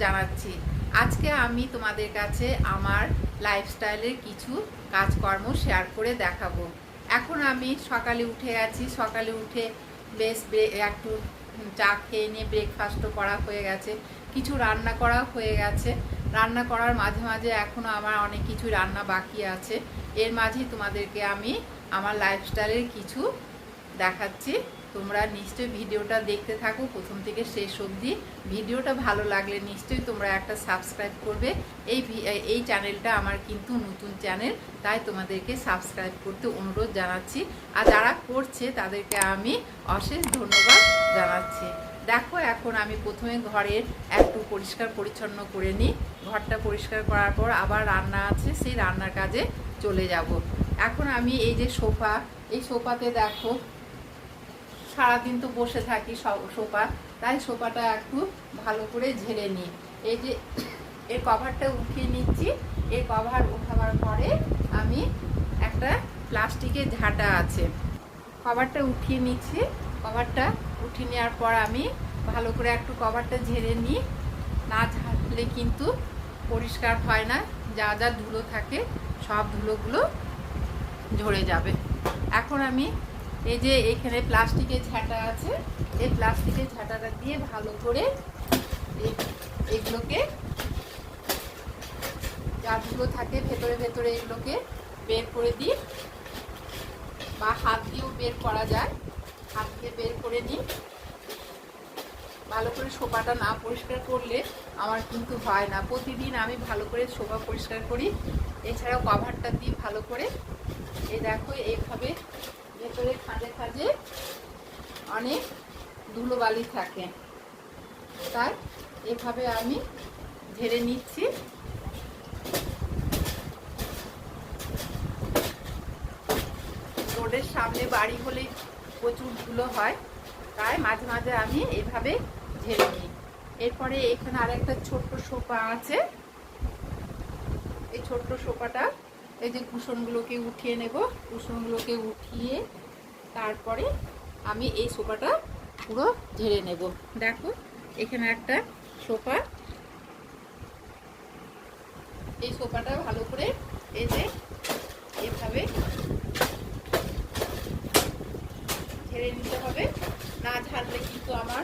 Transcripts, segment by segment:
জানাচ্ছি। আজকে আমি তোমাদের কাছে আমার লাইফস্টাইলের কিছু কাজকর্ম শেয়ার করে দেখাবো। এখন আমি সকালে উঠে গেছি, সকালে উঠে বেশ একটু চা খেয়ে নিয়ে ব্রেকফাস্টও করা হয়ে গেছে, কিছু রান্না করা হয়ে গেছে। রান্না করার মাঝে মাঝে এখনও আমার অনেক কিছু রান্না বাকি আছে। এর মাঝে তোমাদেরকে আমি আমার লাইফস্টাইলের কিছু দেখাচ্ছি। তোমরা নিশ্চয়ই ভিডিওটা দেখতে থাকো প্রথম থেকে শেষ অবধি। ভিডিওটা ভালো লাগলে নিশ্চয়ই তোমরা একটা সাবস্ক্রাইব করবে। এই চ্যানেলটা আমার কিন্তু নতুন চ্যানেল, তাই তোমাদেরকে সাবস্ক্রাইব করতে অনুরোধ জানাচ্ছি। আর যারা করছে তাদেরকে আমি অশেষ ধন্যবাদ জানাচ্ছি। দেখো, এখন আমি প্রথমে ঘরের একটু পরিষ্কার পরিচ্ছন্ন করে নিই। ঘরটা পরিষ্কার করার পর আবার রান্না আছে, সেই রান্নার কাজে চলে যাব। এখন আমি এই যে সোফা, এই সোফাতে দেখো সারাদিন তো বসে থাকি সোফা, তাই সোফাটা একটু ভালো করে ঝেড়ে নিই। এই যে এর কভারটা উঠিয়ে নিচ্ছি। এর কভার উঠাবার পরে আমি একটা প্লাস্টিকের ঝাঁটা আছে, কভারটা উঠিয়ে নিচ্ছি। কভারটা উঠিয়ে নেওয়ার পর আমি ভালো করে একটু কভারটা ঝেড়ে নিই। না ঝাড়লে কিন্তু পরিষ্কার হয় না, যা যা ধুলো থাকে সব ধুলোগুলো ঝরে যাবে। এখন আমি এই যে এখানে প্লাস্টিকের ঝাঁটা আছে, এই প্লাস্টিকের ঝাঁটাটা দিয়ে ভালো করে এগুলোকে যা ধুলো থাকে ভেতরে ভেতরে এগুলোকে বের করে দিই, বা হাত দিয়েও বের করা যায়। হাত দিয়ে বের করে নিই। ভালো করে সোফাটা না পরিষ্কার করলে আমার কিন্তু হয় না। প্রতিদিন আমি ভালো করে সোফা পরিষ্কার করি। এছাড়াও কভারটা দিই ভালো করে। এই দেখো এইভাবে ভেতরে খাঁজে খাঁজে অনেক ধুলোবালি থাকে, তাই এভাবে আমি ঝেড়ে নিচ্ছি। রোডের সামনে বাড়ি হলে প্রচুর ধুলো হয়, তাই মাঝে মাঝে আমি এভাবে ঝেড়ে নিই। এরপরে এখানে আরেকটা ছোট্ট সোফা আছে। এই ছোট্ট সোফাটা এই যে কুশনগুলোকে উঠিয়ে নেব। কুশনগুলোকে উঠিয়ে তারপরে আমি এই সোফাটা পুরো ঝেড়ে নেব। দেখো এখানে একটা সোফা, এই সোফাটা ভালো করে এই যে এভাবে ঝেড়ে নিতে হবে। না ঝাড়লে কিন্তু আমার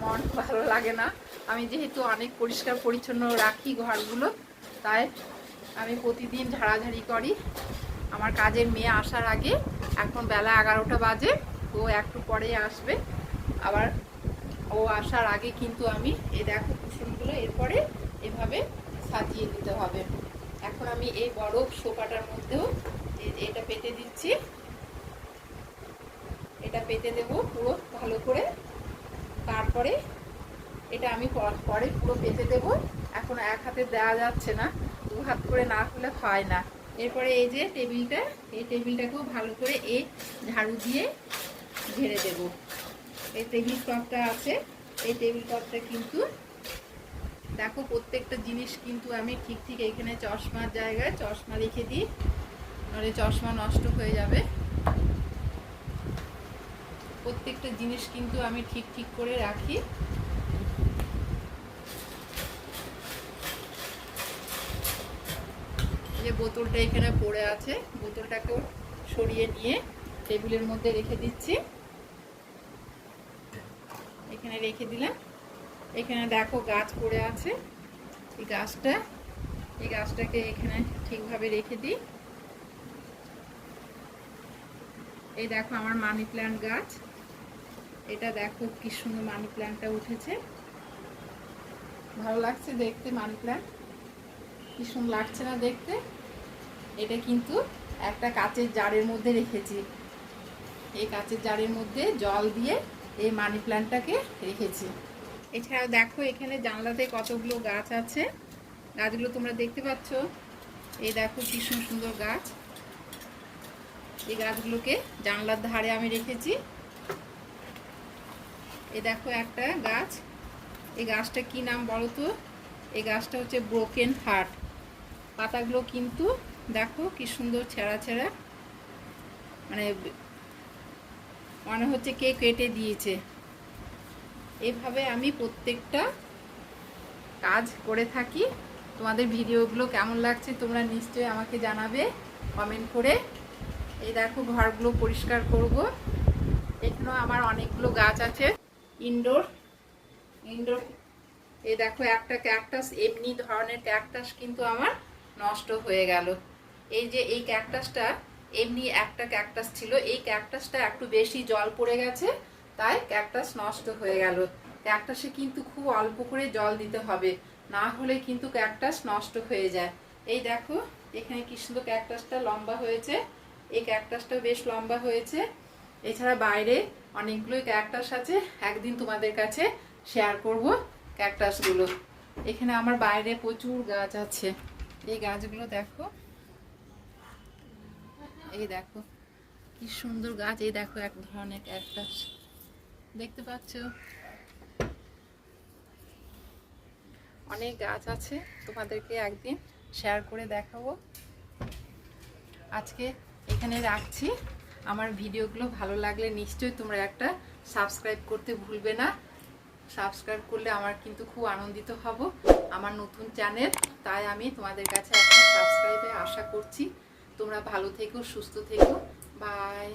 মন ভালো লাগে না। আমি যেহেতু অনেক পরিষ্কার পরিচ্ছন্ন রাখি ঘরগুলো, তাই আমি প্রতিদিন ঝাড়াঝাড়ি করি। আমার কাজের মেয়ে আসার আগে, এখন বেলা 11টা বাজে, ও একটু পরে আসবে। আবার ও আসার আগে কিন্তু আমি এই দেখো কুশনগুলো এরপরে এভাবে সাজিয়ে দিতে হবে। এখন আমি এই বড় সোফাটার মধ্যেও এটা পেতে দিচ্ছি। এটা পেতে দেব পুরো ভালো করে। তারপরে এটা আমি পরে পুরো পেতে দেব। এখন এক হাতে দেওয়া যাচ্ছে না, দু হাত করে না হলে হয় না। এরপরে এই যে টেবিলটা, এই টেবিলটাকেও ভালো করে এই ঝাড়ু দিয়ে ঝেড়ে দেব। এই টেবিল টপটা আছে, এই টেবিল টপটা কিন্তু দেখো প্রত্যেকটা জিনিস কিন্তু আমি ঠিক ঠিক এখানে চশমার জায়গায় চশমা রেখে দিই, নাহলে চশমা নষ্ট হয়ে যাবে। প্রত্যেকটা জিনিস কিন্তু আমি ঠিক ঠিক করে রাখি। যে বোতলটা এখানে পড়ে আছে, বোতলটাকেও সরিয়ে নিয়ে টেবিলের মধ্যে রেখে দিচ্ছি। এখানে রেখে দিলাম। এখানে দেখো গাছ পড়ে আছে, এই গাছটাকে এখানে ঠিকভাবে রেখে দিই। এই দেখো আমার মানি প্ল্যান্ট গাছ, এটা দেখো কি সুন্দর মানি প্ল্যান্টটা উঠেছে। ভালো লাগছে দেখতে, মানি প্ল্যান্ট কি সুন্দর লাগছে না দেখতে। এটা কিন্তু একটা কাচের জারের মধ্যে রেখেছি। এই কাচের জারের মধ্যে জল দিয়ে এই মানি প্ল্যান্টটাকে রেখেছি। এছাড়াও দেখো এখানে জানলাতে কতগুলো গাছ আছে, গাছগুলো তোমরা দেখতে পাচ্ছ। এই দেখো কি সুন্দর গাছ। এই গাছগুলোকে জানলার ধারে আমি রেখেছি। এই দেখো একটা গাছ, এই গাছটা কি নাম বলো তো? এই গাছটা হচ্ছে ব্রোকেন হার্ট। পাতাগুলো কিন্তু দেখো কি সুন্দর ছেঁড়া ছেঁড়া, মানে মনে হচ্ছে কে কেটে দিয়েছে। এভাবে আমি প্রত্যেকটা কাজ করে থাকি। তোমাদের ভিডিওগুলো কেমন লাগছে তোমরা নিশ্চয়ই আমাকে জানাবে কমেন্ট করে। এই দেখো ঘরগুলো পরিষ্কার করব। এখানেও আমার অনেকগুলো গাছ আছে ইনডোর। এই দেখো একটা ক্যাকটাস, এমনি ধরনের ক্যাকটাস কিন্তু আমার নষ্ট হয়ে গেল। এই যে এই ক্যাকটাসটা এমনি একটা ক্যাকটাস ছিল, এই ক্যাকটাসটা একটু বেশি জল পড়ে গেছে তাই ক্যাকটাস নষ্ট হয়ে গেল। ক্যাকটাসে কিন্তু খুব অল্প করে জল দিতে হবে, না হলে কিন্তু ক্যাকটাস নষ্ট হয়ে যায়। এই দেখো এখানে কি সুন্দর ক্যাকটাসটা লম্বা হয়েছে, এই ক্যাকটাসটা বেশ লম্বা হয়েছে। এছাড়া বাইরে অনেকগুলো ক্যাকটাস আছে, একদিন তোমাদের কাছে শেয়ার করব ক্যাকটাসগুলো। এখানে আমার বাইরে প্রচুর গাছ আছে, এই গাছগুলো দেখো, এই দেখো কি সুন্দর গাছ। এই দেখো এক ধরনের ক্যাকটাস দেখতে পাচ্ছ, অনেক গাছ আছে, তোমাদেরকে একদিন শেয়ার করে দেখাবো। আজকে এখানে রাখছি। আমার ভিডিওগুলো ভালো লাগলে নিশ্চয়ই তোমরা একটা সাবস্ক্রাইব করতে ভুলবে না। সাবস্ক্রাইব করলে আমার কিন্তু খুব আনন্দিত হব, আমার নতুন চ্যানেল, তাই আমি তোমাদের কাছে একটা সাবস্ক্রাইবে আশা করছি। তোমরা ভালো থেকো, সুস্থ থেকো, বাই।